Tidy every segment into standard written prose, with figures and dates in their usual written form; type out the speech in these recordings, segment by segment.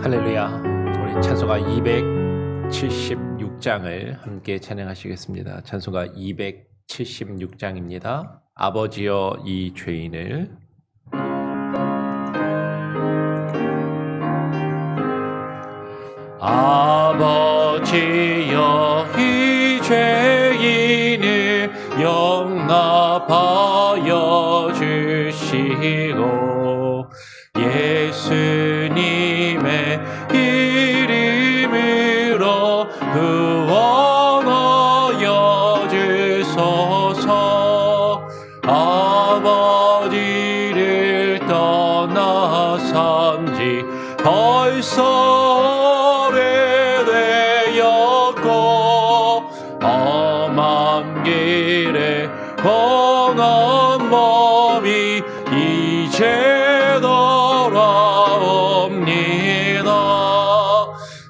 할렐루야. 우리 찬송가 276장을 함께 찬양하시겠습니다. 찬송가 276장입니다. 아버지여 이 죄인을. 아버지여 이 죄인을 용납하여 주시고 예수님의 이름으로 구원하여 주소서. 아버지를 떠나선 지 벌써 오래되었고 험한 길에 건한 몸이 이제 돌아옵니다.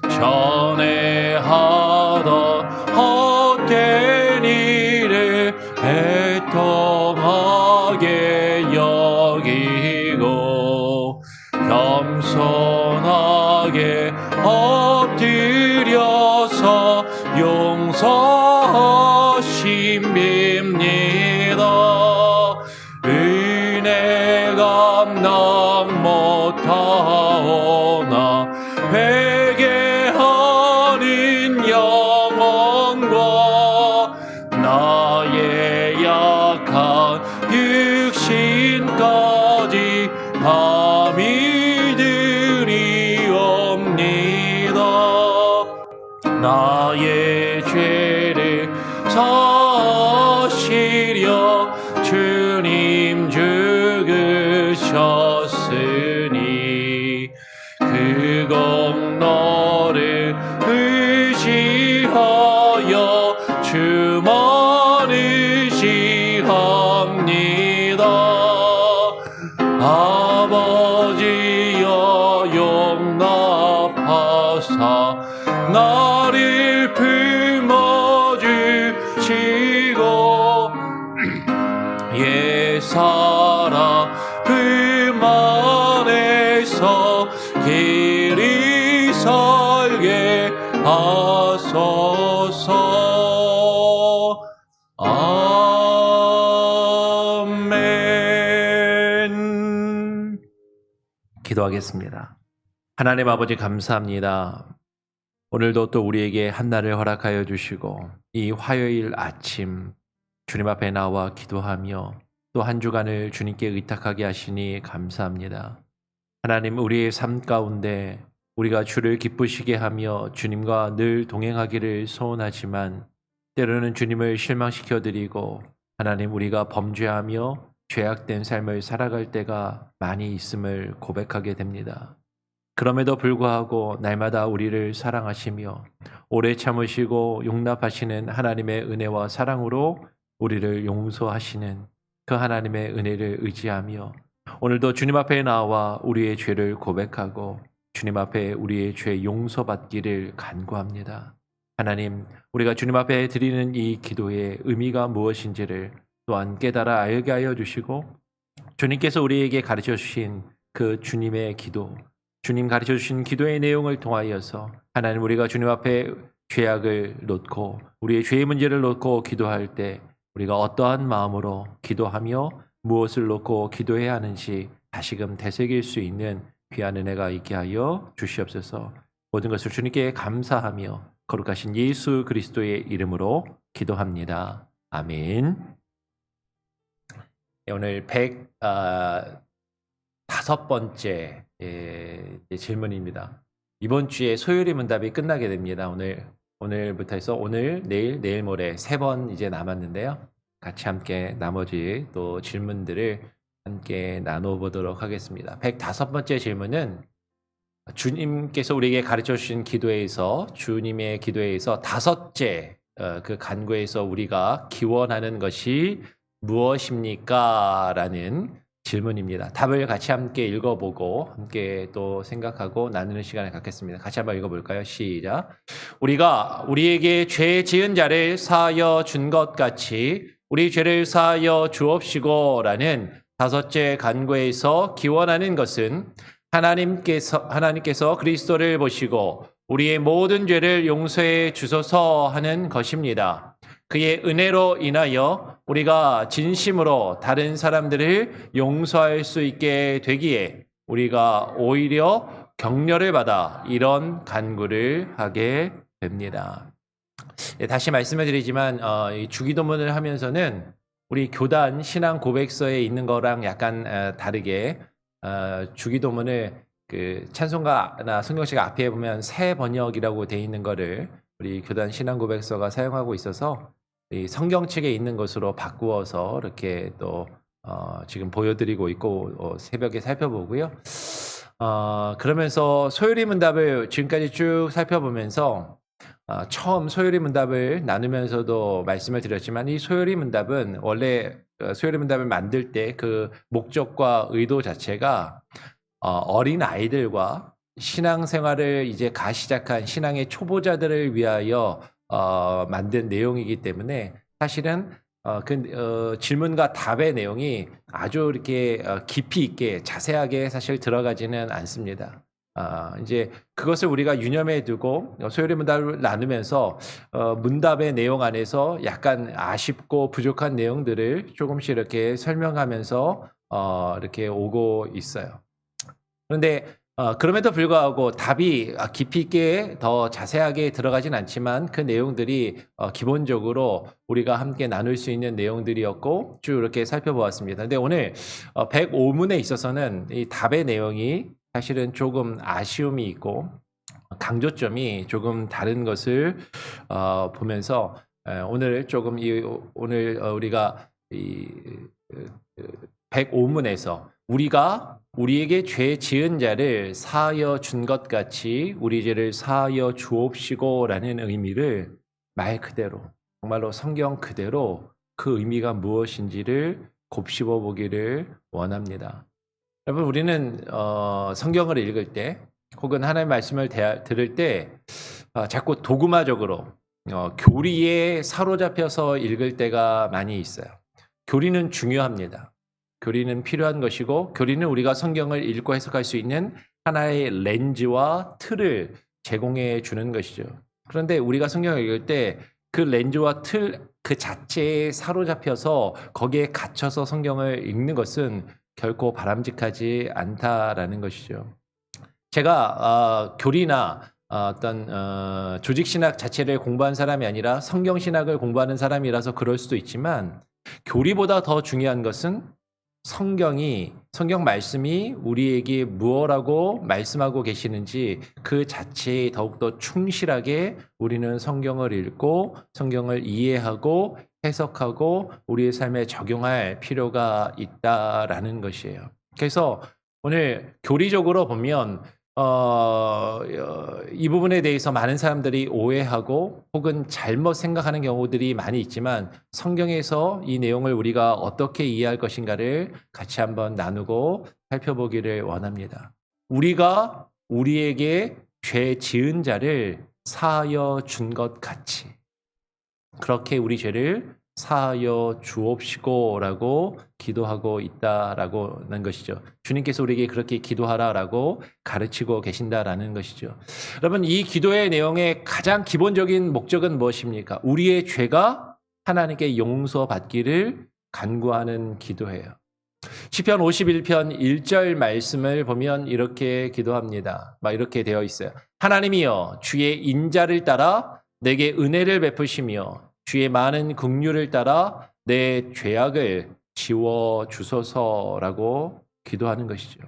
전에 하던 헛된 일을 애통하게 여기고 겸손하게 엎드려서 용서하심 빕니다. 은혜 감당 못하오나 회개하는 영혼과 나의 약한 육신까지 다 믿으리옵니다. 나의 죄를 사시려 주님 죽으셨으니 그 공로를 의지하여 주만 의지합니다. 아버지여 용납하사 나를 품어주시고 옛사람 품 안에서 길이 살게 하소서. 아멘. 기도하겠습니다. 하나님 아버지 감사합니다. 오늘도 또 우리에게 한날을 허락하여 주시고 이 화요일 아침 주님 앞에 나와 기도하며 또 한 주간을 주님께 의탁하게 하시니 감사합니다. 하나님, 우리의 삶 가운데 우리가 주를 기쁘시게 하며 주님과 늘 동행하기를 소원하지만 때로는 주님을 실망시켜드리고 하나님, 우리가 범죄하며 죄악된 삶을 살아갈 때가 많이 있음을 고백하게 됩니다. 그럼에도 불구하고 날마다 우리를 사랑하시며 오래 참으시고 용납하시는 하나님의 은혜와 사랑으로 우리를 용서하시는 그 하나님의 은혜를 의지하며 오늘도 주님 앞에 나와 우리의 죄를 고백하고 주님 앞에 우리의 죄 용서받기를 간구합니다. 하나님, 우리가 주님 앞에 드리는 이 기도의 의미가 무엇인지를 또한 깨달아 알게 하여 주시고 주님께서 우리에게 가르쳐 주신 그 주님의 기도, 주님 가르쳐 주신 기도의 내용을 통하여서 하나님, 우리가 주님 앞에 죄악을 놓고 우리의 죄의 문제를 놓고 기도할 때 우리가 어떠한 마음으로 기도하며 무엇을 놓고 기도해야 하는지 다시금 되새길 수 있는 귀한 은혜가 있게 하여 주시옵소서. 모든 것을 주님께 감사하며 거룩하신 예수 그리스도의 이름으로 기도합니다. 아멘. 오늘 105번째 질문입니다. 이번 주에 소요리 문답이 끝나게 됩니다. 오늘부터 해서 오늘, 내일 모레 3번 이제 남았는데요. 같이 함께 나머지 또 질문들을 함께 나눠보도록 하겠습니다. 105번째 질문은 주님께서 우리에게 가르쳐 주신 기도에서 주님의 기도에서 5째 그 간구에서 우리가 기원하는 것이 무엇입니까? 라는 질문입니다. 답을 같이 함께 읽어보고 함께 또 생각하고 나누는 시간을 갖겠습니다. 같이 한번 읽어볼까요? 시작. 우리가 우리에게 죄 지은 자를 사하여 준 것 같이 우리 죄를 사하여 주옵시고 라는 5째 간구에서 기원하는 것은 하나님께서 그리스도를 보시고 우리의 모든 죄를 용서해 주소서 하는 것입니다. 그의 은혜로 인하여 우리가 진심으로 다른 사람들을 용서할 수 있게 되기에 우리가 오히려 격려를 받아 이런 간구를 하게 됩니다. 다시 말씀을 드리지만 이 주기도문을 하면서는 우리 교단 신앙 고백서에 있는 거랑 약간 다르게 주기도문을 그 찬송가나 성경책 앞에 보면 새 번역이라고 돼 있는 거를 우리 교단 신앙 고백서가 사용하고 있어서 이 성경책에 있는 것으로 바꾸어서 이렇게 또 지금 보여드리고 있고 새벽에 살펴보고요. 그러면서 소요리 문답을 지금까지 쭉 살펴보면서 처음 소요리 문답을 나누면서도 말씀을 드렸지만 이 소요리 문답은 원래 소요리 문답을 만들 때 그 목적과 의도 자체가 어린 아이들과 신앙생활을 이제 시작한 신앙의 초보자들을 위하여 만든 내용이기 때문에 사실은 질문과 답의 내용이 아주 이렇게 깊이 있게 자세하게 사실 들어가지는 않습니다. 이제 그것을 우리가 유념해 두고 소요리 문답을 나누면서 문답의 내용 안에서 약간 아쉽고 부족한 내용들을 조금씩 이렇게 설명하면서 이렇게 오고 있어요. 그런데 그럼에도 불구하고 답이 깊이 있게 더 자세하게 들어가진 않지만 그 내용들이 기본적으로 우리가 함께 나눌 수 있는 내용들이었고 쭉 이렇게 살펴보았습니다. 근데 오늘 105문에 있어서는 이 답의 내용이 사실은 조금 아쉬움이 있고 강조점이 조금 다른 것을 보면서 오늘 조금 오늘 우리가 이 105문에서 우리가 우리에게 죄 지은 자를 사하여 준 것 같이 우리 죄를 사하여 주옵시고라는 의미를 말 그대로 정말로 성경 그대로 그 의미가 무엇인지를 곱씹어 보기를 원합니다. 여러분 우리는 성경을 읽을 때 혹은 하나님의 말씀을 들을 때 자꾸 도구마적으로 교리에 사로잡혀서 읽을 때가 많이 있어요. 교리는 중요합니다. 교리는 필요한 것이고 교리는 우리가 성경을 읽고 해석할 수 있는 하나의 렌즈와 틀을 제공해 주는 것이죠. 그런데 우리가 성경을 읽을 때 그 렌즈와 틀 그 자체에 사로잡혀서 거기에 갇혀서 성경을 읽는 것은 결코 바람직하지 않다라는 것이죠. 제가 교리나 어떤 조직신학 자체를 공부한 사람이 아니라 성경신학을 공부하는 사람이라서 그럴 수도 있지만 교리보다 더 중요한 것은 성경 말씀이 우리에게 무엇라고 말씀하고 계시는지 그 자체에 더욱더 충실하게 우리는 성경을 읽고 성경을 이해하고 해석하고 우리의 삶에 적용할 필요가 있다라는 것이에요. 그래서 오늘 교리적으로 보면 이 부분에 대해서 많은 사람들이 오해하고 혹은 잘못 생각하는 경우들이 많이 있지만 성경에서 이 내용을 우리가 어떻게 이해할 것인가를 같이 한번 나누고 살펴보기를 원합니다. 우리가 우리에게 죄 지은 자를 사하여 준 것 같이 그렇게 우리 죄를 사하여 주옵시고라고 기도하고 있다라는 것이죠. 주님께서 우리에게 그렇게 기도하라라고 가르치고 계신다라는 것이죠. 여러분 이 기도의 내용의 가장 기본적인 목적은 무엇입니까? 우리의 죄가 하나님께 용서받기를 간구하는 기도예요. 시편 51편 1절 말씀을 보면 이렇게 기도합니다. 이렇게 되어 있어요. 하나님이여 주의 인자를 따라 내게 은혜를 베푸시며 주의 많은 긍휼을 따라 내 죄악을 지워 주소서라고 기도하는 것이죠.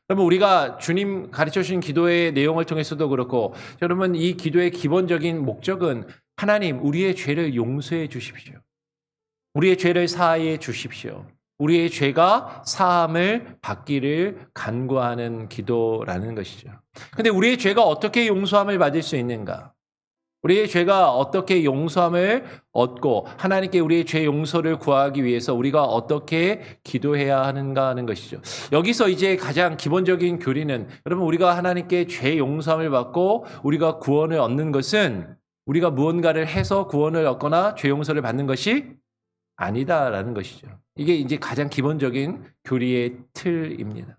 그러면 우리가 주님 가르쳐 주신 기도의 내용을 통해서도 그렇고 여러분 이 기도의 기본적인 목적은 하나님 우리의 죄를 용서해 주십시오. 우리의 죄를 사하여 주십시오. 우리의 죄가 사함을 받기를 간구하는 기도라는 것이죠. 그런데 우리의 죄가 어떻게 용서함을 받을 수 있는가? 우리의 죄가 어떻게 용서함을 얻고 하나님께 우리의 죄 용서를 구하기 위해서 우리가 어떻게 기도해야 하는가 하는 것이죠. 여기서 이제 가장 기본적인 교리는 여러분 우리가 하나님께 죄 용서함을 받고 우리가 구원을 얻는 것은 우리가 무언가를 해서 구원을 얻거나 죄 용서를 받는 것이 아니다라는 것이죠. 이게 이제 가장 기본적인 교리의 틀입니다.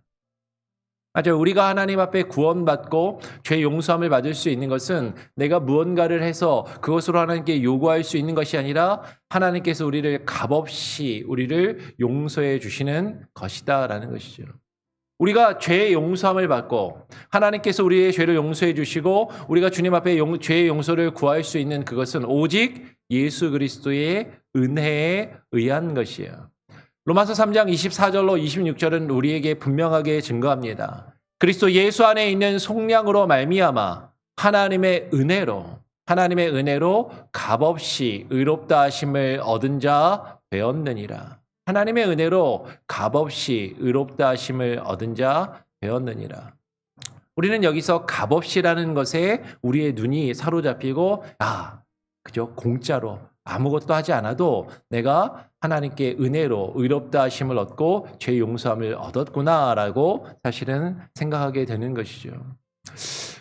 맞아요. 우리가 하나님 앞에 구원받고 죄 용서함을 받을 수 있는 것은 내가 무언가를 해서 그것으로 하나님께 요구할 수 있는 것이 아니라 하나님께서 우리를 값없이 우리를 용서해 주시는 것이다라는 것이죠. 우리가 죄의 용서함을 받고 하나님께서 우리의 죄를 용서해 주시고 우리가 주님 앞에 죄의 용서를 구할 수 있는 그것은 오직 예수 그리스도의 은혜에 의한 것이에요. 로마서 3장 24절로 26절은 우리에게 분명하게 증거합니다. 그리스도 예수 안에 있는 속량으로 말미암아 하나님의 은혜로 값없이 의롭다 하심을 얻은 자 되었느니라. 하나님의 은혜로 값없이 의롭다 하심을 얻은 자 되었느니라. 우리는 여기서 값없이라는 것에 우리의 눈이 사로잡히고 그저 공짜로 아무것도 하지 않아도 내가 하나님께 은혜로 의롭다 하심을 얻고 죄 용서함을 얻었구나라고 사실은 생각하게 되는 것이죠.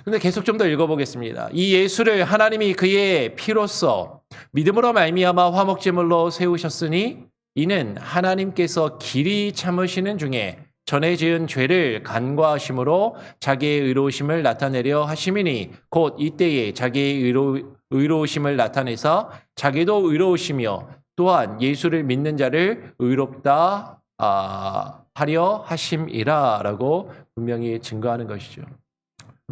근데 계속 좀 더 읽어보겠습니다. 이 예수를 하나님이 그의 피로써 믿음으로 말미암아 화목제물로 세우셨으니 이는 하나님께서 길이 참으시는 중에 전에 지은 죄를 간과하심으로 자기의 의로우심을 나타내려 하심이니 곧 이때에 자기의 의로우심을 나타내사 자기도 의로우시며 또한 예수를 믿는 자를 의롭다 하려 하심이라라고 분명히 증거하는 것이죠.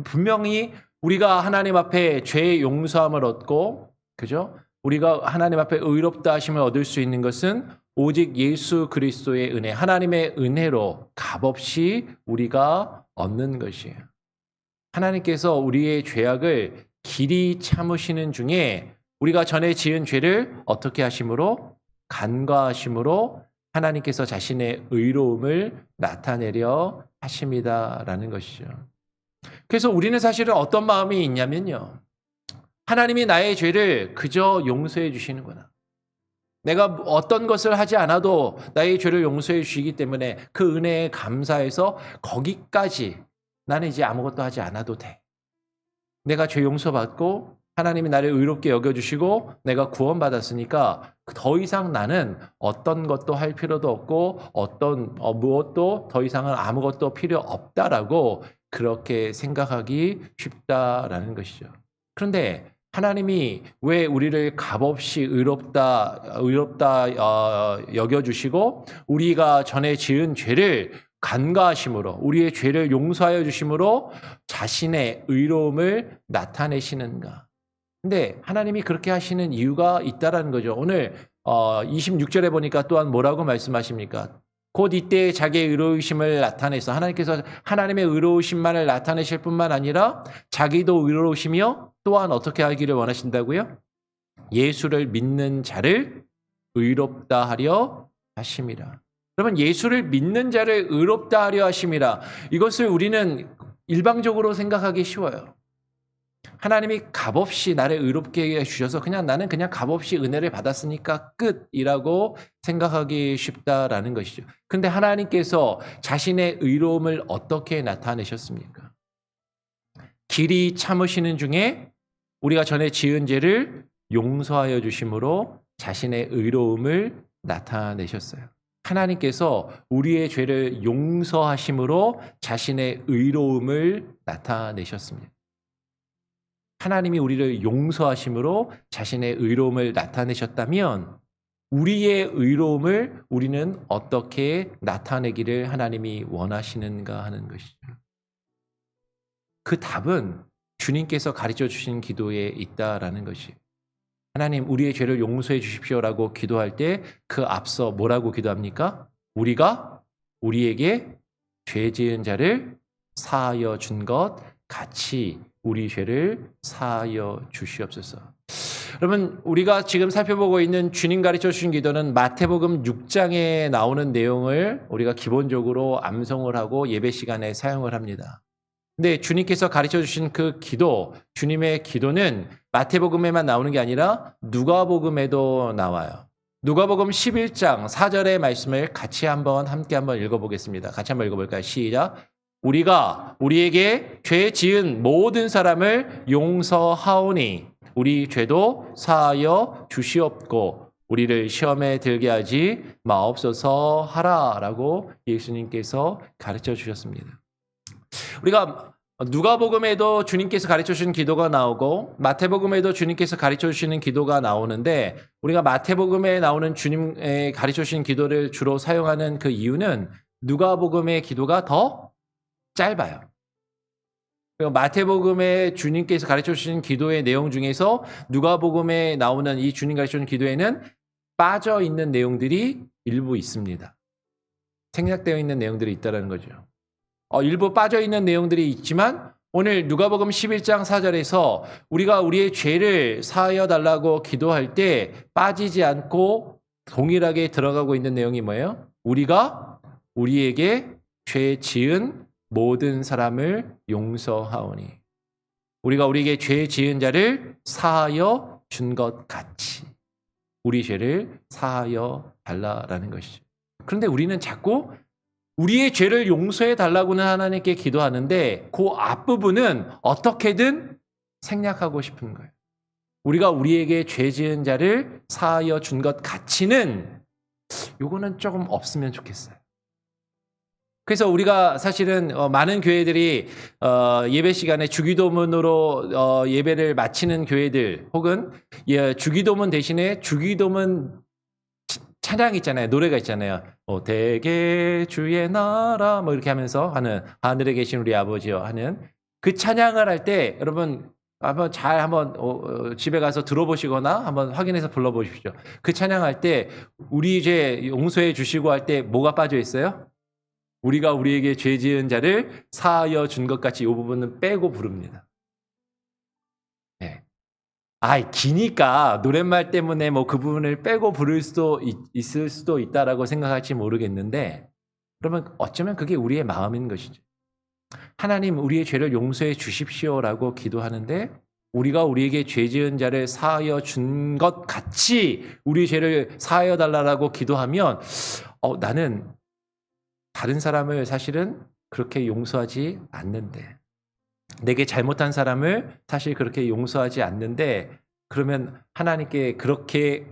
분명히 우리가 하나님 앞에 죄의 용서함을 얻고 그죠? 우리가 하나님 앞에 의롭다 하심을 얻을 수 있는 것은 오직 예수 그리스도의 은혜, 하나님의 은혜로 값없이 우리가 얻는 것이에요. 하나님께서 우리의 죄악을 길이 참으시는 중에 우리가 전에 지은 죄를 어떻게 하심으로? 간과하심으로 하나님께서 자신의 의로움을 나타내려 하심이다라는 것이죠. 그래서 우리는 사실은 어떤 마음이 있냐면요. 하나님이 나의 죄를 그저 용서해 주시는구나. 내가 어떤 것을 하지 않아도 나의 죄를 용서해 주시기 때문에 그 은혜에 감사해서 거기까지 나는 이제 아무것도 하지 않아도 돼. 내가 죄 용서받고 하나님이 나를 의롭게 여겨주시고 내가 구원받았으니까 더 이상 나는 어떤 것도 할 필요도 없고 무엇도 더 이상은 아무것도 필요 없다라고 그렇게 생각하기 쉽다라는 것이죠. 그런데 하나님이 왜 우리를 값없이 의롭다 여겨주시고 우리가 전에 지은 죄를 간과하심으로 우리의 죄를 용서하여 주심으로 자신의 의로움을 나타내시는가? 근데 하나님이 그렇게 하시는 이유가 있다라는 거죠. 오늘 26절에 보니까 또한 뭐라고 말씀하십니까? 곧 이때 자기의 의로우심을 나타내서 하나님께서 하나님의 의로우심만을 나타내실 뿐만 아니라 자기도 의로우시며 또한 어떻게 하기를 원하신다고요? 예수를 믿는 자를 의롭다 하려 하심이라. 여러분, 예수를 믿는 자를 의롭다 하려 하심이라. 이것을 우리는 일방적으로 생각하기 쉬워요. 하나님이 값없이 나를 의롭게 해주셔서 나는 그냥 값없이 은혜를 받았으니까 끝이라고 생각하기 쉽다라는 것이죠. 그런데 하나님께서 자신의 의로움을 어떻게 나타내셨습니까? 길이 참으시는 중에 우리가 전에 지은 죄를 용서하여 주심으로 자신의 의로움을 나타내셨어요. 하나님께서 우리의 죄를 용서하심으로 자신의 의로움을 나타내셨습니다. 하나님이 우리를 용서하심으로 자신의 의로움을 나타내셨다면 우리의 의로움을 우리는 어떻게 나타내기를 하나님이 원하시는가 하는 것이죠. 그 답은 주님께서 가르쳐 주신 기도에 있다라는 것이에요. 하나님, 우리의 죄를 용서해 주십시오라고 기도할 때 그 앞서 뭐라고 기도합니까? 우리가 우리에게 죄 지은 자를 사하여 준 것 같이 우리 죄를 사하여 주시옵소서. 여러분, 우리가 지금 살펴보고 있는 주님 가르쳐 주신 기도는 마태복음 6장에 나오는 내용을 우리가 기본적으로 암송을 하고 예배 시간에 사용을 합니다. 근데 주님께서 가르쳐 주신 그 기도, 주님의 기도는 마태복음에만 나오는 게 아니라 누가복음에도 나와요. 누가복음 11장 4절의 말씀을 함께 한번 읽어보겠습니다. 같이 한번 읽어볼까요? 시작. 우리가 우리에게 죄 지은 모든 사람을 용서하오니 우리 죄도 사하여 주시옵고 우리를 시험에 들게 하지 마옵소서 하라라고 예수님께서 가르쳐 주셨습니다. 우리가 누가복음에도 주님께서 가르쳐 주신 기도가 나오고 마태복음에도 주님께서 가르쳐 주시는 기도가 나오는데 우리가 마태복음에 나오는 주님의 가르쳐 주신 기도를 주로 사용하는 그 이유는 누가복음의 기도가 더 짧아요. 그리고 마태복음에 주님께서 가르쳐 주신 기도의 내용 중에서 누가복음에 나오는 이 주님 가르쳐 주신 기도에는 빠져 있는 내용들이 일부 있습니다. 생략되어 있는 내용들이 있다는 거죠. 일부 빠져 있는 내용들이 있지만 오늘 누가복음 11장 4절에서 우리가 우리의 죄를 사하여 달라고 기도할 때 빠지지 않고 동일하게 들어가고 있는 내용이 뭐예요? 우리가 우리에게 죄 지은 모든 사람을 용서하오니. 우리가 우리에게 죄 지은 자를 사하여 준 것 같이 우리 죄를 사하여 달라라는 것이죠. 그런데 우리는 자꾸 우리의 죄를 용서해 달라고는 하나님께 기도하는데 그 앞부분은 어떻게든 생략하고 싶은 거예요. 우리가 우리에게 죄 지은 자를 사하여 준 것 같이는 요거는 조금 없으면 좋겠어요. 그래서 우리가 사실은 많은 교회들이 예배 시간에 주기도문으로 예배를 마치는 교회들 혹은 주기도문 대신에 주기도문 찬양 있잖아요. 노래가 있잖아요. 대개 주의 나라 뭐 이렇게 하면서 하는 하늘에 계신 우리 아버지여 하는 그 찬양을 할 때 여러분 한번 집에 가서 들어보시거나 한번 확인해서 불러보십시오. 그 찬양할 때 우리 죄 용서해 주시고 할 때 뭐가 빠져 있어요? 우리가 우리에게 죄 지은 자를 사하여 준 것 같이 이 부분은 빼고 부릅니다. 네. 기니까 노랫말 때문에 뭐 그 부분을 빼고 부를 수도 있을 수도 있다라고 생각할지 모르겠는데 그러면 어쩌면 그게 우리의 마음인 것이죠. 하나님 우리의 죄를 용서해 주십시오라고 기도하는데 우리가 우리에게 죄 지은 자를 사하여 준 것 같이 우리 죄를 사하여 달라고 기도하면 나는 다른 사람을 사실은 그렇게 용서하지 않는데 내게 잘못한 사람을 사실 그렇게 용서하지 않는데 그러면 하나님께 그렇게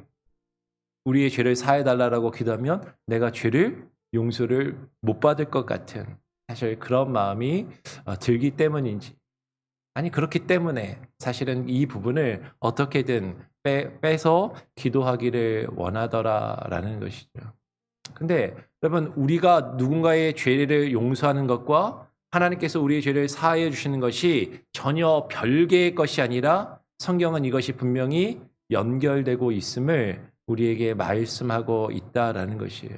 우리의 죄를 사해 달라고 기도하면 내가 죄를 용서를 못 받을 것 같은 사실 그런 마음이 들기 때문인지 아니 그렇기 때문에 사실은 이 부분을 어떻게든 빼서 기도하기를 원하더라라는 것이죠. 근데 여러분 우리가 누군가의 죄를 용서하는 것과 하나님께서 우리의 죄를 사하여 주시는 것이 전혀 별개의 것이 아니라 성경은 이것이 분명히 연결되고 있음을 우리에게 말씀하고 있다라는 것이에요.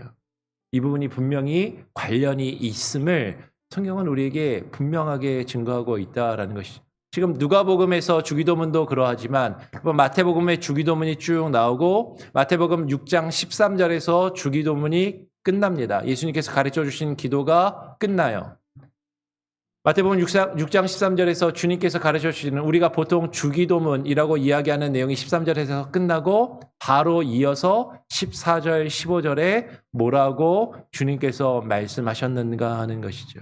이 부분이 분명히 관련이 있음을 성경은 우리에게 분명하게 증거하고 있다라는 것이죠. 지금 누가복음에서 주기도문도 그러하지만 마태복음에 주기도문이 쭉 나오고 마태복음 6장 13절에서 주기도문이 끝납니다. 예수님께서 가르쳐 주신 기도가 끝나요. 마태복음 6장 13절에서 주님께서 가르쳐 주시는 우리가 보통 주기도문이라고 이야기하는 내용이 13절에서 끝나고 바로 이어서 14절 15절에 뭐라고 주님께서 말씀하셨는가 하는 것이죠.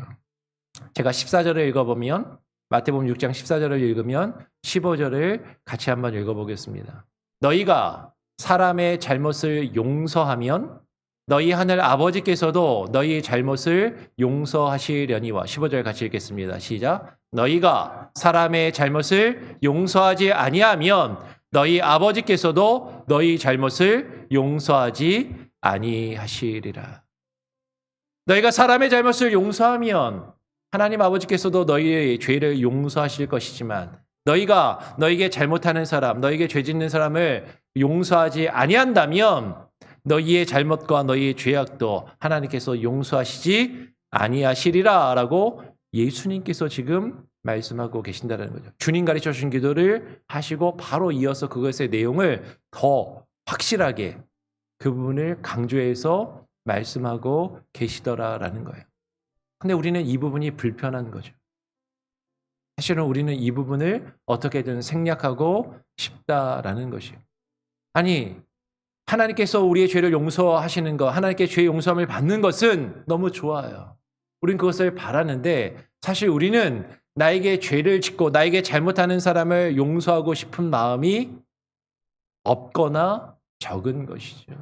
제가 14절을 읽어보면 마태복음 6장 14절을 읽으면 15절을 같이 한번 읽어보겠습니다. 너희가 사람의 잘못을 용서하면 너희 하늘 아버지께서도 너희 잘못을 용서하시려니와 15절 같이 읽겠습니다. 시작. 너희가 사람의 잘못을 용서하지 아니하면 너희 아버지께서도 너희 잘못을 용서하지 아니하시리라. 너희가 사람의 잘못을 용서하면 하나님 아버지께서도 너희의 죄를 용서하실 것이지만 너희가 너희에게 잘못하는 사람, 너희에게 죄 짓는 사람을 용서하지 아니한다면 너희의 잘못과 너희의 죄악도 하나님께서 용서하시지 아니하시리라라고 예수님께서 지금 말씀하고 계신다는 거죠. 주님 가르쳐 주신 기도를 하시고 바로 이어서 그것의 내용을 더 확실하게 그 부분을 강조해서 말씀하고 계시더라라는 거예요. 근데 우리는 이 부분이 불편한 거죠. 사실은 우리는 이 부분을 어떻게든 생략하고 싶다라는 것이에요. 아니, 하나님께서 우리의 죄를 용서하시는 것, 하나님께 죄 용서함을 받는 것은 너무 좋아요. 우린 그것을 바라는데 사실 우리는 나에게 죄를 짓고 나에게 잘못하는 사람을 용서하고 싶은 마음이 없거나 적은 것이죠.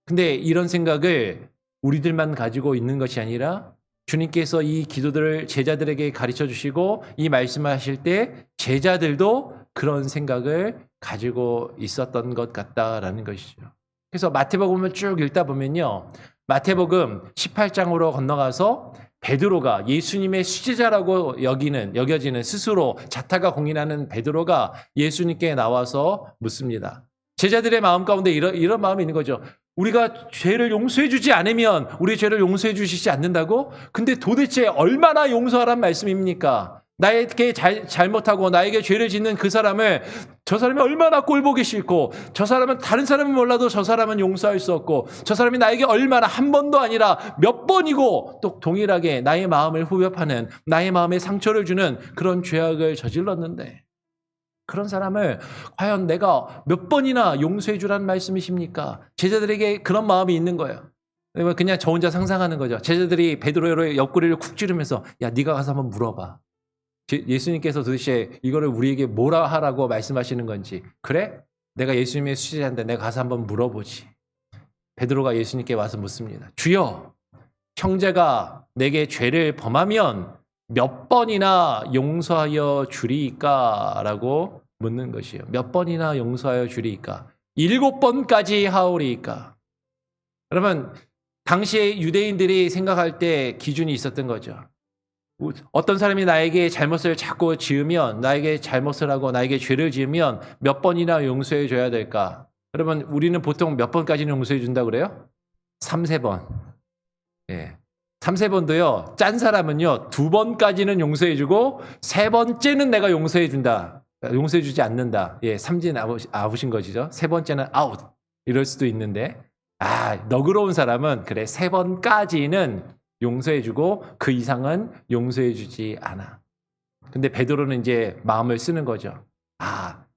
근데 이런 생각을 우리들만 가지고 있는 것이 아니라 주님께서 이 기도들을 제자들에게 가르쳐 주시고 이 말씀을 하실 때 제자들도 그런 생각을 가지고 있었던 것 같다라는 것이죠. 그래서 마태복음을 쭉 읽다 보면요. 마태복음 18장으로 건너가서 베드로가 예수님의 수제자라고 여겨지는 스스로 자타가 공인하는 베드로가 예수님께 나와서 묻습니다. 제자들의 마음 가운데 이런 마음이 있는 거죠. 우리가 죄를 용서해 주지 않으면 우리 죄를 용서해 주시지 않는다고? 근데 도대체 얼마나 용서하란 말씀입니까? 나에게 잘못하고 나에게 죄를 짓는 그 사람을 저 사람이 얼마나 꼴보기 싫고 저 사람은 다른 사람은 몰라도 저 사람은 용서할 수 없고 저 사람이 나에게 얼마나 한 번도 아니라 몇 번이고 또 동일하게 나의 마음을 후벼파는 나의 마음에 상처를 주는 그런 죄악을 저질렀는데 그런 사람을 과연 내가 몇 번이나 용서해 주라는 말씀이십니까? 제자들에게 그런 마음이 있는 거예요. 그냥 저 혼자 상상하는 거죠. 제자들이 베드로의 옆구리를 쿡 찌르면서 야 네가 가서 한번 물어봐. 예수님께서 도대체 이거를 우리에게 뭐라 하라고 말씀하시는 건지. 그래? 내가 예수님의 수제자인데 내가 가서 한번 물어보지. 베드로가 예수님께 와서 묻습니다. 주여, 형제가 내게 죄를 범하면 몇 번이나 용서하여 주리이까? 라고 묻는 것이에요. 몇 번이나 용서하여 주리이까? 7번까지 하오리이까? 여러분, 당시에 유대인들이 생각할 때 기준이 있었던 거죠. 어떤 사람이 나에게 잘못을 자꾸 지으면, 나에게 잘못을 하고 나에게 죄를 지으면 몇 번이나 용서해 줘야 될까? 여러분, 우리는 보통 몇 번까지는 용서해 준다 그래요? 3-4번. 예. 3-4번도요, 짠 사람은요, 2번까지는 용서해 주고, 3번째는 내가 용서해 준다. 용서해 주지 않는다. 예, 삼진 아웃인 것이죠. 3번째는 아웃. 이럴 수도 있는데, 너그러운 사람은, 그래, 3번까지는 용서해 주고, 그 이상은 용서해 주지 않아. 근데 베드로는 이제 마음을 쓰는 거죠.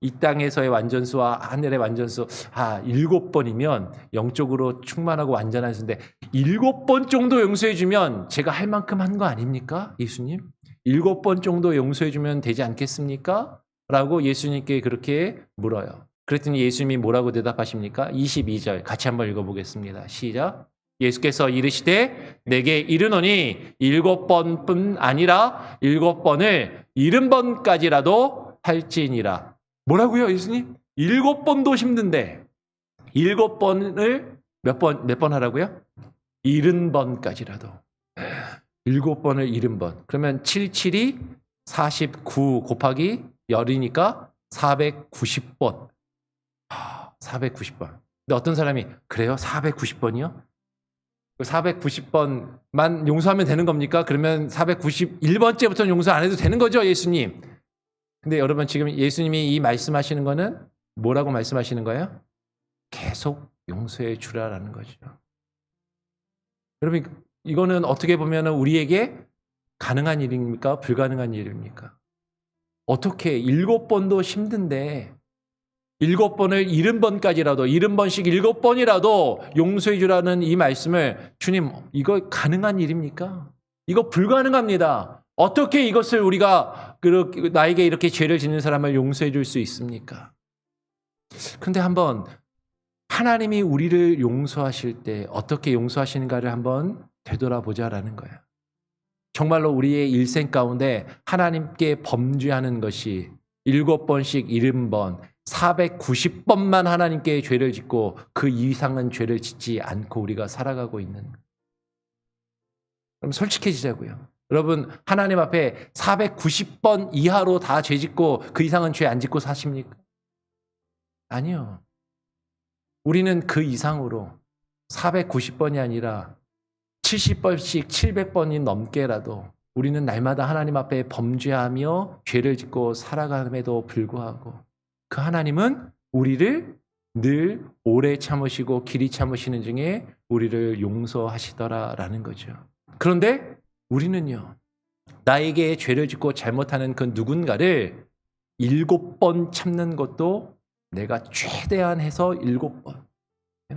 이 땅에서의 완전수와 하늘의 완전수 7번이면 영적으로 충만하고 완전한 수인데 7번 정도 용서해 주면 제가 할 만큼 한 거 아닙니까? 예수님? 7번 정도 용서해 주면 되지 않겠습니까? 라고 예수님께 그렇게 물어요. 그랬더니 예수님이 뭐라고 대답하십니까? 22절 같이 한번 읽어보겠습니다. 시작. 예수께서 이르시되 내게 이르노니 7번뿐 아니라 7번을 70번까지라도 할지니라. 뭐라고요, 예수님? 7번도 힘든데 7번을 몇 번 하라고요? 70번까지라도. 7번을 70번. 그러면 77이 49 곱하기 열이니까 490번. 490번. 근데 어떤 사람이 그래요? 490번이요? 490번만 용서하면 되는 겁니까? 그러면 491번째부터는 용서 안 해도 되는 거죠, 예수님? 근데 여러분 지금 예수님이 이 말씀하시는 거는 뭐라고 말씀하시는 거예요? 계속 용서해 주라라는 거죠. 여러분 이거는 어떻게 보면 우리에게 가능한 일입니까? 불가능한 일입니까? 어떻게 7번도 힘든데 7번을 70번까지라도 70번씩 7번이라도 용서해 주라는 이 말씀을 주님 이거 가능한 일입니까? 이거 불가능합니다. 어떻게 이것을 우리가 나에게 이렇게 죄를 짓는 사람을 용서해 줄 수 있습니까? 근데 한번 하나님이 우리를 용서하실 때 어떻게 용서하시는가를 한번 되돌아보자라는 거예요. 정말로 우리의 일생 가운데 하나님께 범죄하는 것이 7번씩 70번, 490번만 하나님께 죄를 짓고 그 이상은 죄를 짓지 않고 우리가 살아가고 있는 거예요. 그럼 솔직해지자고요. 여러분 하나님 앞에 490번 이하로 다 죄 짓고 그 이상은 죄 안 짓고 사십니까? 아니요. 우리는 그 이상으로 490번이 아니라 70번씩 700번이 넘게라도 우리는 날마다 하나님 앞에 범죄하며 죄를 짓고 살아감에도 불구하고 그 하나님은 우리를 늘 오래 참으시고 길이 참으시는 중에 우리를 용서하시더라라는 거죠. 그런데 우리는요, 나에게 죄를 짓고 잘못하는 그 누군가를 7번 참는 것도 내가 최대한 해서 7번.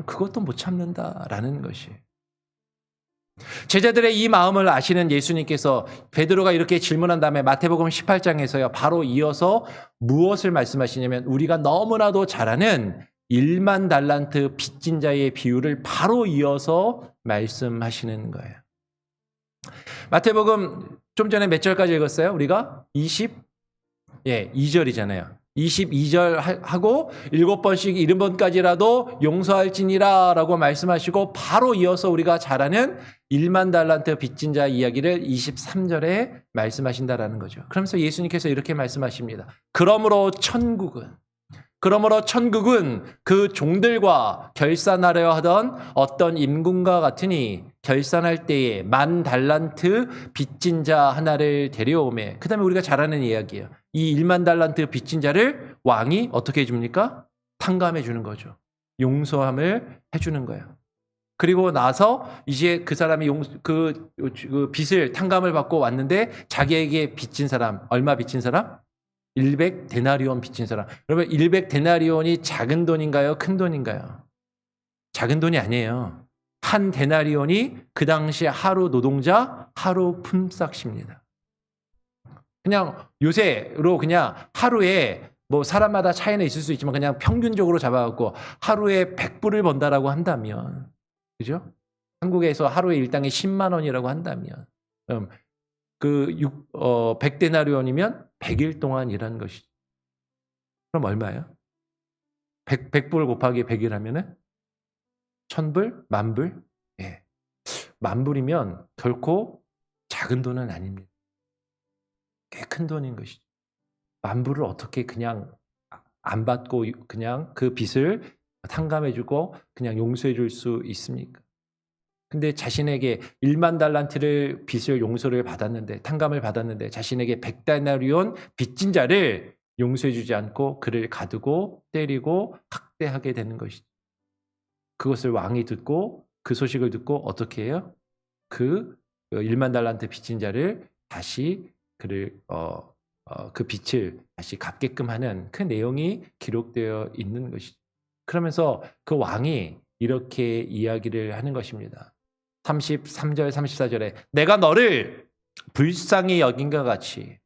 그것도 못 참는다라는 것이. 제자들의 이 마음을 아시는 예수님께서 베드로가 이렇게 질문한 다음에 마태복음 18장에서요, 바로 이어서 무엇을 말씀하시냐면 우리가 너무나도 잘 아는 1만 달란트 빚진 자의 비유를 바로 이어서 말씀하시는 거예요. 마태복음 좀 전에 몇 절까지 읽었어요? 우리가 2절이잖아요. 22절 하고 7번씩 70번까지라도 용서할지니라 라고 말씀하시고 바로 이어서 우리가 잘 아는 1만 달란트 빚진 자 이야기를 23절에 말씀하신다라는 거죠. 그러면서 예수님께서 이렇게 말씀하십니다. 그러므로 천국은 그 종들과 결산하려 하던 어떤 임금과 같으니 결산할 때에 1만 달란트 빚진 자 하나를 데려오매. 그 다음에 우리가 잘 아는 이야기예요. 이 1만 달란트 빚진 자를 왕이 어떻게 해줍니까? 탕감해 주는 거죠. 용서함을 해주는 거예요. 그리고 나서 이제 그 사람이 그 빚을 탕감을 받고 왔는데 자기에게 빚진 사람, 얼마 빚진 사람? 100 데나리온 빚진 사람. 여러분 100 데나리온이 작은 돈인가요? 큰 돈인가요? 작은 돈이 아니에요. 한 데나리온이 그 당시 하루 노동자 하루 품삯입니다. 그냥 요새로 그냥 하루에 뭐 사람마다 차이는 있을 수 있지만 그냥 평균적으로 잡아갖고 하루에 100불을 번다라고 한다면, 그죠? 한국에서 하루에 일당이 10만 원이라고 한다면, 100데나리온이면 100일 동안 일한 것이죠. 그럼 얼마예요? 100불 곱하기 100일 하면은 1000불? 10,000불? 예. 10,000불이면 결코 작은 돈은 아닙니다. 꽤 큰 돈인 것이죠. 10,000불을 어떻게 그냥 안 받고 그냥 그 빚을 탕감해주고 그냥 용서해줄 수 있습니까? 근데 자신에게 1만 달란트를 빚을 용서를 받았는데, 탕감을 받았는데 자신에게 100데나리온 빚진 자를 용서해주지 않고 그를 가두고 때리고 학대하게 되는 것이죠. 그것을 왕이 듣고 그 소식을 듣고 어떻게 해요? 그 1만 달란트 빚진 자를 다시 그를 그 빚을 다시 갚게끔 하는 그 내용이 기록되어 있는 것이죠. 그러면서 그 왕이 이렇게 이야기를 하는 것입니다. 33절, 34절에 내가 너를 불쌍히 여긴과 같이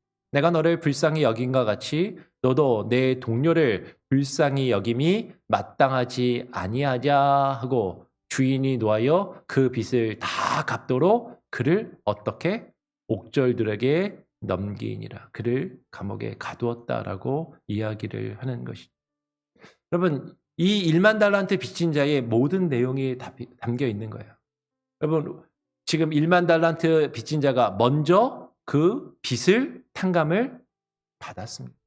너도 내 동료를 불쌍히 여김이 마땅하지 아니하냐 하고 주인이 노하여 그 빚을 다 갚도록 그를 어떻게? 옥졸들에게 넘기니라. 그를 감옥에 가두었다라고 이야기를 하는 것이죠. 여러분, 이 1만 달란트 빚진 자의 모든 내용이 담겨 있는 거예요. 여러분, 지금 1만 달란트 빚진 자가 먼저 그 빚을 탕감을 받았습니다.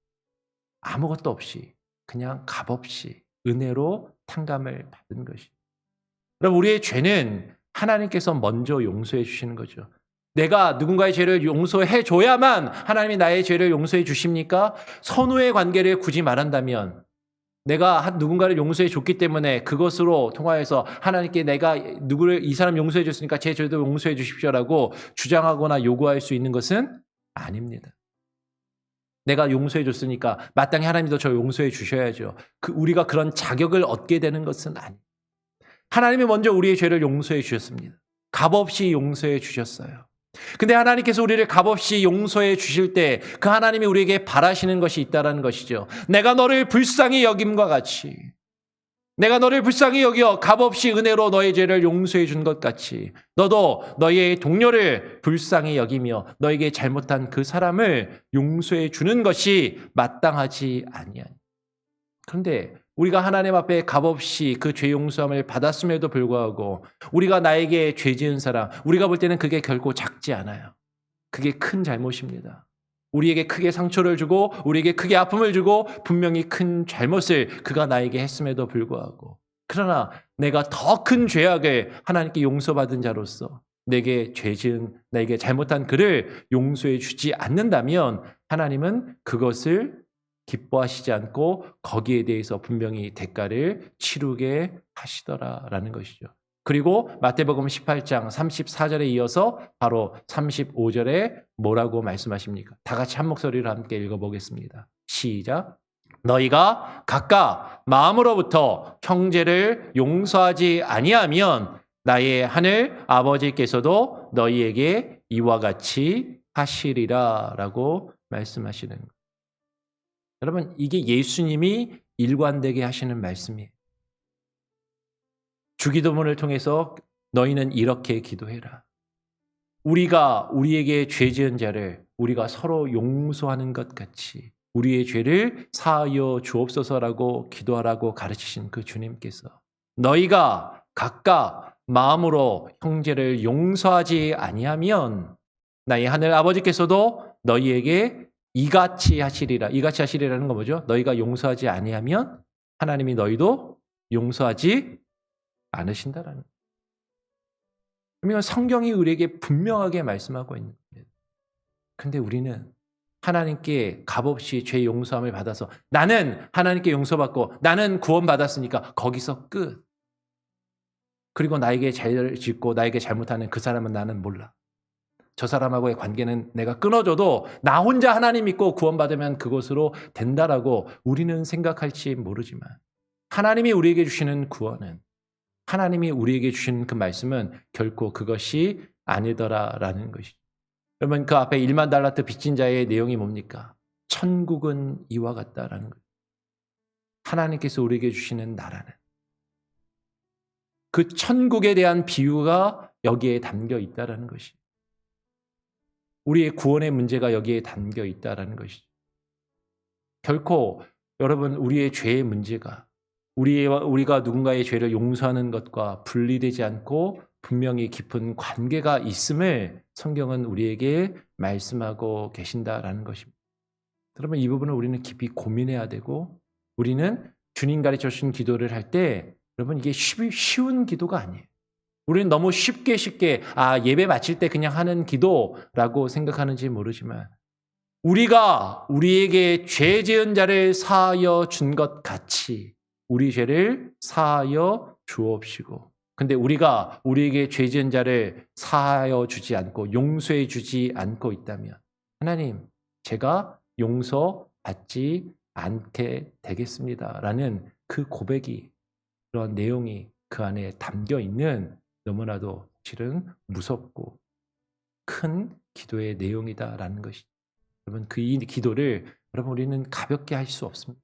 아무것도 없이 그냥 값없이 은혜로 탕감을 받은 것이. 여러분, 우리의 죄는 하나님께서 먼저 용서해 주시는 거죠. 내가 누군가의 죄를 용서해 줘야만 하나님이 나의 죄를 용서해 주십니까? 선후의 관계를 굳이 말한다면 내가 누군가를 용서해 줬기 때문에 그것으로 통하여서 하나님께 내가 이 사람 용서해 줬으니까 제 죄도 용서해 주십시오라고 주장하거나 요구할 수 있는 것은 아닙니다. 내가 용서해 줬으니까 마땅히 하나님도 저 용서해 주셔야죠. 우리가 그런 자격을 얻게 되는 것은 아닙니다. 하나님이 먼저 우리의 죄를 용서해 주셨습니다. 값없이 용서해 주셨어요. 근데 하나님께서 우리를 값없이 용서해 주실 때 그 하나님이 우리에게 바라시는 것이 있다는 것이죠. 내가 너를 불쌍히 여김과 같이, 내가 너를 불쌍히 여겨 값없이 은혜로 너의 죄를 용서해 준 것 같이 너도 너의 동료를 불쌍히 여기며 너에게 잘못한 그 사람을 용서해 주는 것이 마땅하지 아니하니. 그런데 우리가 하나님 앞에 값없이 그 죄 용서함을 받았음에도 불구하고 우리가 나에게 죄 지은 사람, 우리가 볼 때는 그게 결코 작지 않아요. 그게 큰 잘못입니다. 우리에게 크게 상처를 주고 우리에게 크게 아픔을 주고 분명히 큰 잘못을 그가 나에게 했음에도 불구하고, 그러나 내가 더 큰 죄악을 하나님께 용서받은 자로서 내게 죄 지은, 내게 잘못한 그를 용서해 주지 않는다면 하나님은 그것을 기뻐하시지 않고 거기에 대해서 분명히 대가를 치르게 하시더라라는 것이죠. 그리고 마태복음 18장 34절에 이어서 바로 35절에 뭐라고 말씀하십니까? 다 같이 한 목소리로 함께 읽어보겠습니다. 시작. 너희가 각각 마음으로부터 형제를 용서하지 아니하면 나의 하늘 아버지께서도 너희에게 이와 같이 하시리라 라고 말씀하시는 거예요. 여러분, 이게 예수님이 일관되게 하시는 말씀이에요. 주기도문을 통해서 너희는 이렇게 기도해라. 우리가 우리에게 죄 지은 자를 우리가 서로 용서하는 것 같이 우리의 죄를 사하여 주옵소서라고 기도하라고 가르치신 그 주님께서 너희가 각각 마음으로 형제를 용서하지 아니하면 나의 하늘 아버지께서도 너희에게 이같이 하시리라. 이같이 하시리라는 건 뭐죠? 너희가 용서하지 아니하면 하나님이 너희도 용서하지 않으신다라는 거예요. 그러면 성경이 우리에게 분명하게 말씀하고 있는 거예요. 근데 우리는 하나님께 값없이 죄 용서함을 받아서 나는 하나님께 용서받고 나는 구원받았으니까 거기서 끝. 그리고 나에게 죄를 짓고 나에게 잘못하는 그 사람은 나는 몰라. 저 사람하고의 관계는 내가 끊어줘도 나 혼자 하나님 믿고 구원받으면 그것으로 된다라고 우리는 생각할지 모르지만 하나님이 우리에게 주시는 구원은 하나님이 우리에게 주신 그 말씀은 결코 그것이 아니더라라는 것이죠. 여러분 그 앞에 1만 달란트 빚진 자의 내용이 뭡니까? 천국은 이와 같다라는 거예요. 하나님께서 우리에게 주시는 나라는 그 천국에 대한 비유가 여기에 담겨 있다라는 것이죠. 우리의 구원의 문제가 여기에 담겨 있다라는 것이죠. 결코 여러분 우리의 죄의 문제가 우리가 누군가의 죄를 용서하는 것과 분리되지 않고 분명히 깊은 관계가 있음을 성경은 우리에게 말씀하고 계신다라는 것입니다. 여러분 이 부분을 우리는 깊이 고민해야 되고 우리는 주님 가르쳐 주신 기도를 할 때 여러분 이게 쉬운 기도가 아니에요. 우리는 너무 쉽게 예배 마칠 때 그냥 하는 기도라고 생각하는지 모르지만 우리가 우리에게 죄 지은 자를 사하여 준 것 같이 우리 죄를 사하여 주옵시고 근데 우리가 우리에게 죄 지은 자를 사하여 주지 않고 용서해 주지 않고 있다면 하나님 제가 용서받지 않게 되겠습니다라는 그 고백이 그런 내용이 그 안에 담겨 있는 너무나도 실은 무섭고 큰 기도의 내용이다라는 것이 여러분 그 이 기도를 여러분 우리는 가볍게 할 수 없습니다.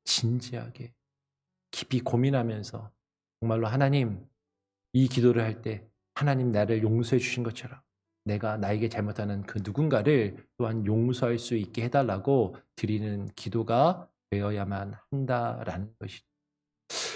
진지하게 깊이 고민하면서 정말로 하나님 이 기도를 할 때 하나님 나를 용서해 주신 것처럼 내가 나에게 잘못하는 그 누군가를 또한 용서할 수 있게 해달라고 드리는 기도가 되어야만 한다라는 것이죠.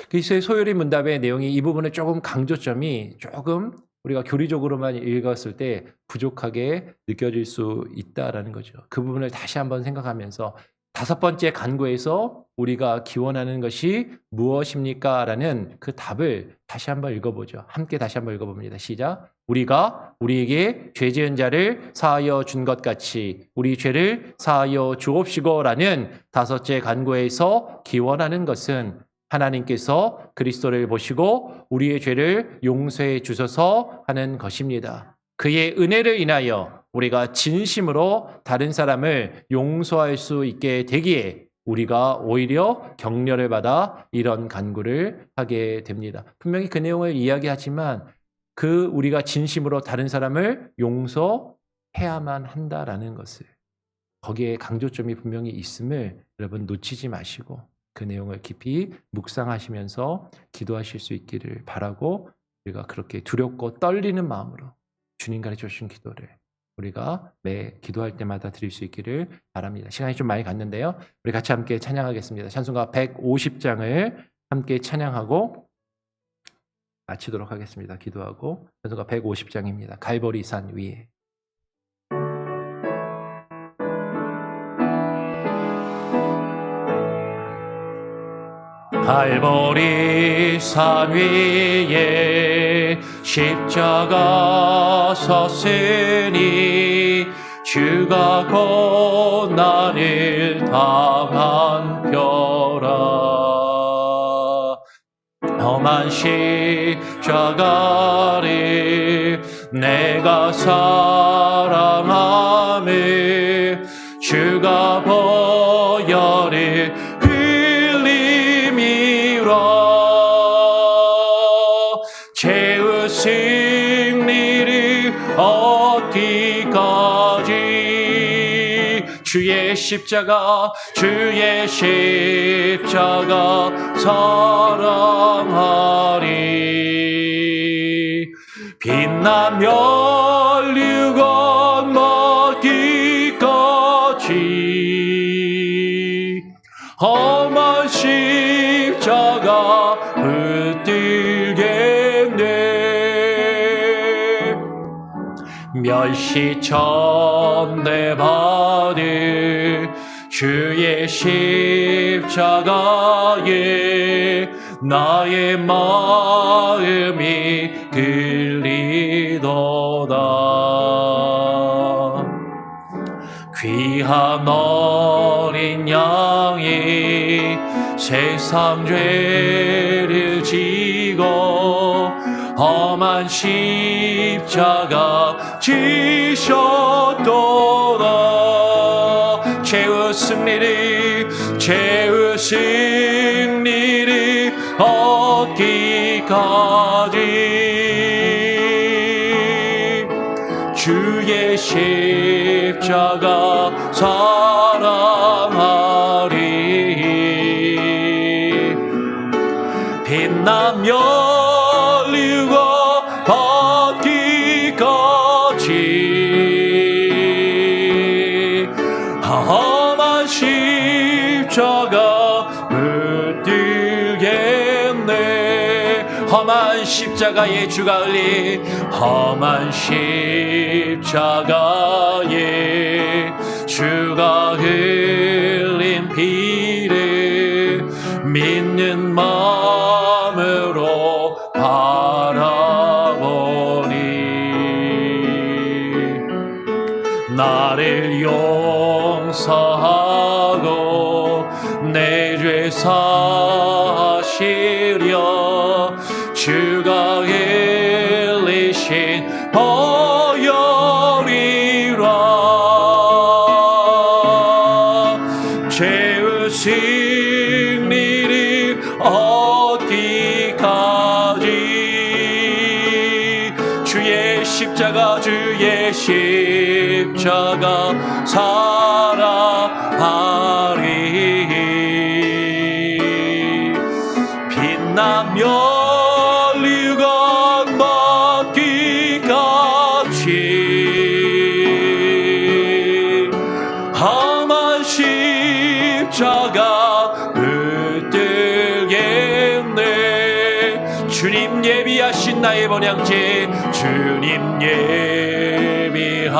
그리스도의 소요리 문답의 내용이 이 부분에 조금 강조점이 조금 우리가 교리적으로만 읽었을 때 부족하게 느껴질 수 있다라는 거죠. 그 부분을 다시 한번 생각하면서 5번째 간구에서 우리가 기원하는 것이 무엇입니까? 라는 그 답을 다시 한번 읽어보죠. 함께 다시 한번 읽어봅니다. 시작. 우리가 우리에게 죄 지은 자를 사하여 준 것 같이 우리 죄를 사하여 주옵시고 라는 5째 간구에서 기원하는 것은 하나님께서 그리스도를 보시고 우리의 죄를 용서해 주셔서 하는 것입니다. 그의 은혜를 인하여 우리가 진심으로 다른 사람을 용서할 수 있게 되기에 우리가 오히려 격려를 받아 이런 간구를 하게 됩니다. 분명히 그 내용을 이야기하지만 우리가 진심으로 다른 사람을 용서해야만 한다라는 것을 거기에 강조점이 분명히 있음을 여러분 놓치지 마시고 그 내용을 깊이 묵상하시면서 기도하실 수 있기를 바라고 우리가 그렇게 두렵고 떨리는 마음으로 주님 가르쳐 주신 기도를 우리가 매 기도할 때마다 드릴 수 있기를 바랍니다. 시간이 좀 많이 갔는데요. 우리 같이 함께 찬양하겠습니다. 찬송가 150장을 함께 찬양하고 마치도록 하겠습니다. 기도하고 찬송가 150장입니다. 갈보리 산 위에 갈보리 산 위에 십자가 섰으니 주가 고난을 당한 표라 험한 십자가를 내가 사랑함을 주가 보혈을 죄의 승리를 얻기까지 주의 십자가 사랑하리 빛나며 멸시천대 받을 주의 십자가에 나의 마음이 끌리도다. 귀한 어린 양이 세상 죄를 지고 험한 십자가 지셨도다. 죄의 승리를 얻기까지 주의 십자가 사랑하리. 빛나며 흘리고 받기까지 험한 십자가 붙들겠네. 험한 십자가에 주가 흘린 험한 십자가에 주가 흘린 피를 믿는 마음으로 바라보니 나를 용서하고 내 죄 사시려 주가 흘리신 보혈이라. 죄의 승리를 얻기까지 주의 십자가 사랑하리. 빛나며 흘리고 받기까지 험한 십자가 붙들겠네. 주님 예비하신 나의 번향제, 주님 예비하신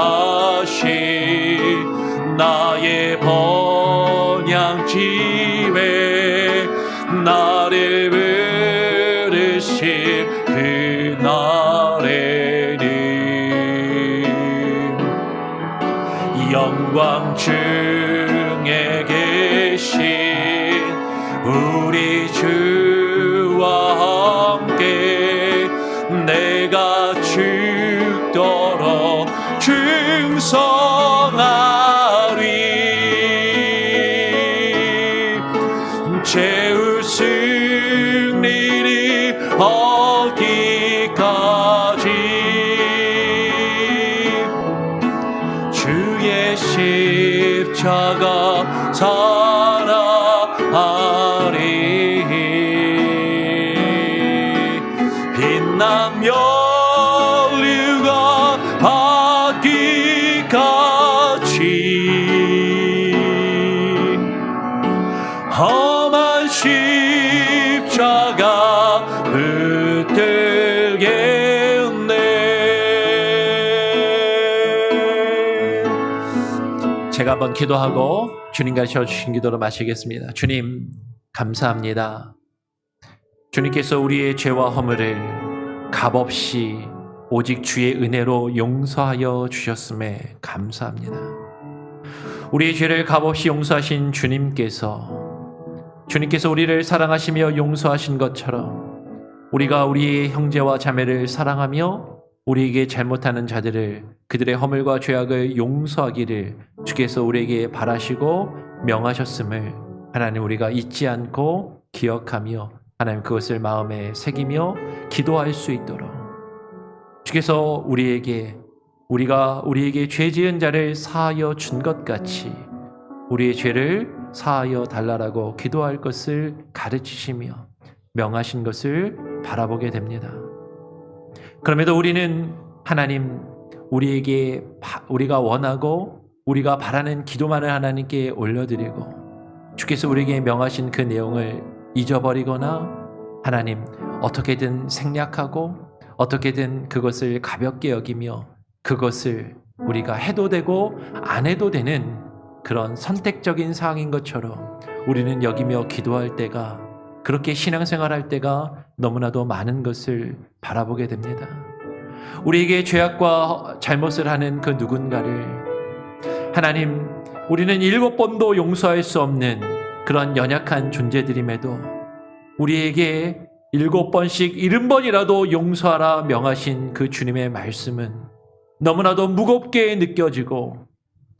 나의 번향집에 나를 부르실 그날에는 영광 중에 계신 우리 주와 함께 내가 죽도록 충성하리. 죄의 승리를 얻기까지 주의 십자가 사랑하리. 빛나며 흘리고 받기까지 험한 십자가 붙들겠네. 제가 한번 기도하고 주님과 주신 기도로 마치겠습니다. 주님 감사합니다. 주님께서 우리의 죄와 허물을 값없이 오직 주의 은혜로 용서하여 주셨음에 감사합니다. 우리의 죄를 값없이 용서하신 주님께서 우리를 사랑하시며 용서하신 것처럼 우리가 우리의 형제와 자매를 사랑하며 우리에게 잘못하는 자들을 그들의 허물과 죄악을 용서하기를 주께서 우리에게 바라시고 명하셨음을 하나님 우리가 잊지 않고 기억하며 하나님 그것을 마음에 새기며 기도할 수 있도록 주께서 우리가 우리에게 죄 지은 자를 사하여 준 것 같이 우리의 죄를 사하여 달라라고 기도할 것을 가르치시며 명하신 것을 바라보게 됩니다. 그럼에도 우리는 하나님 우리가 원하고 우리가 바라는 기도만을 하나님께 올려드리고 주께서 우리에게 명하신 그 내용을 잊어버리거나 하나님 어떻게든 생략하고 어떻게든 그것을 가볍게 여기며 그것을 우리가 해도 되고 안 해도 되는 그런 선택적인 사항인 것처럼 우리는 여기며 기도할 때가, 그렇게 신앙생활할 때가 너무나도 많은 것을 바라보게 됩니다. 우리에게 죄악과 잘못을 하는 그 누군가를 하나님, 우리는 7번도 용서할 수 없는 그런 연약한 존재들임에도 우리에게 7번씩 70번이라도 용서하라 명하신 그 주님의 말씀은 너무나도 무겁게 느껴지고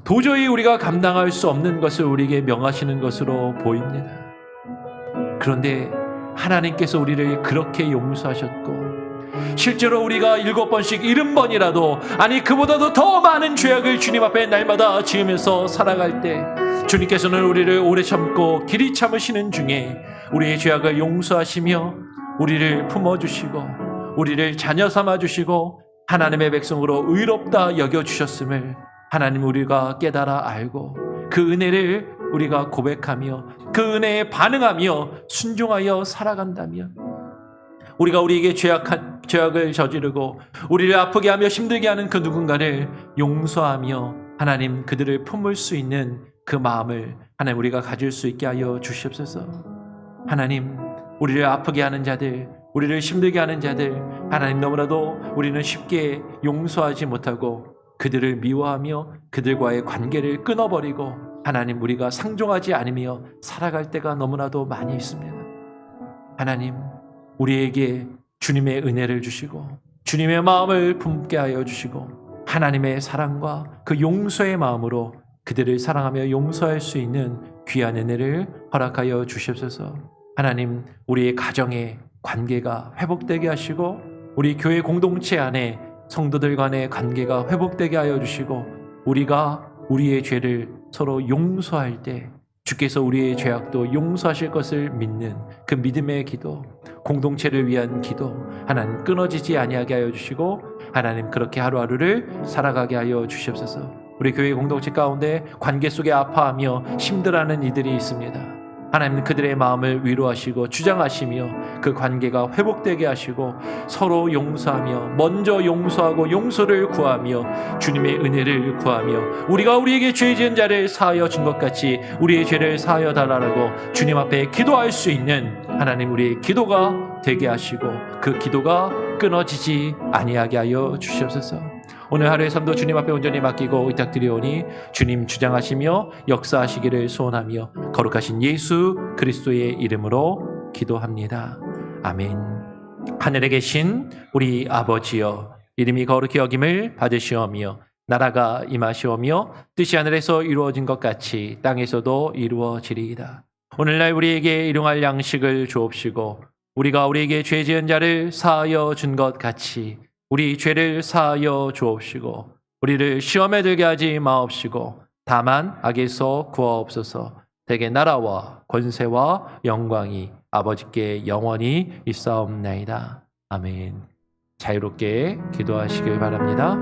도저히 우리가 감당할 수 없는 것을 우리에게 명하시는 것으로 보입니다. 그런데 하나님께서 우리를 그렇게 용서하셨고, 실제로 우리가 7번씩 70번이라도, 아니 그보다도 더 많은 죄악을 주님 앞에 날마다 지으면서 살아갈 때 주님께서는 우리를 오래 참고 길이 참으시는 중에 우리의 죄악을 용서하시며 우리를 품어주시고 우리를 자녀 삼아주시고 하나님의 백성으로 의롭다 여겨주셨음을 하나님 우리가 깨달아 알고 그 은혜를 우리가 고백하며 그 은혜에 반응하며 순종하여 살아간다면, 우리가 우리에게 죄악을 저지르고 우리를 아프게 하며 힘들게 하는 그 누군가를 용서하며 하나님 그들을 품을 수 있는 그 마음을 하나님 우리가 가질 수 있게 하여 주시옵소서. 하나님, 우리를 아프게 하는 자들, 우리를 힘들게 하는 자들, 하나님 너무나도 우리는 쉽게 용서하지 못하고 그들을 미워하며 그들과의 관계를 끊어버리고 하나님 우리가 상종하지 않으며 살아갈 때가 너무나도 많이 있습니다. 하나님, 우리에게 주님의 은혜를 주시고 주님의 마음을 품게 하여 주시고 하나님의 사랑과 그 용서의 마음으로 그들을 사랑하며 용서할 수 있는 귀한 은혜를 허락하여 주시옵소서. 하나님, 우리의 가정의 관계가 회복되게 하시고 우리 교회 공동체 안에 성도들 간의 관계가 회복되게 하여 주시고 우리가 우리의 죄를 서로 용서할 때 주께서 우리의 죄악도 용서하실 것을 믿는 그 믿음의 기도, 공동체를 위한 기도 하나님 끊어지지 아니하게 하여 주시고 하나님 그렇게 하루하루를 살아가게 하여 주시옵소서. 우리 교회 공동체 가운데 관계 속에 아파하며 힘들어하는 이들이 있습니다. 하나님 그들의 마음을 위로하시고 주장하시며 그 관계가 회복되게 하시고 서로 용서하며 먼저 용서하고 용서를 구하며 주님의 은혜를 구하며 우리가 우리에게 죄 지은 자를 사하여 준 것 같이 우리의 죄를 사하여 달라고 주님 앞에 기도할 수 있는 하나님 우리의 기도가 되게 하시고 그 기도가 끊어지지 아니하게 하여 주시옵소서. 오늘 하루의 삶도 주님 앞에 온전히 맡기고 의탁드리오니 주님 주장하시며 역사하시기를 소원하며 거룩하신 예수 그리스도의 이름으로 기도합니다. 아멘. 하늘에 계신 우리 아버지여, 이름이 거룩히 여김을 받으시오며 나라가 임하시오며 뜻이 하늘에서 이루어진 것 같이 땅에서도 이루어지리이다. 오늘날 우리에게 일용할 양식을 주옵시고 우리가 우리에게 죄 지은 자를 사하여 준 것 같이 우리 죄를 사하여 주옵시고 우리를 시험에 들게 하지 마옵시고 다만 악에서 구하옵소서. 대개 나라와 권세와 영광이 아버지께 영원히 있사옵나이다. 아멘. 자유롭게 기도하시길 바랍니다.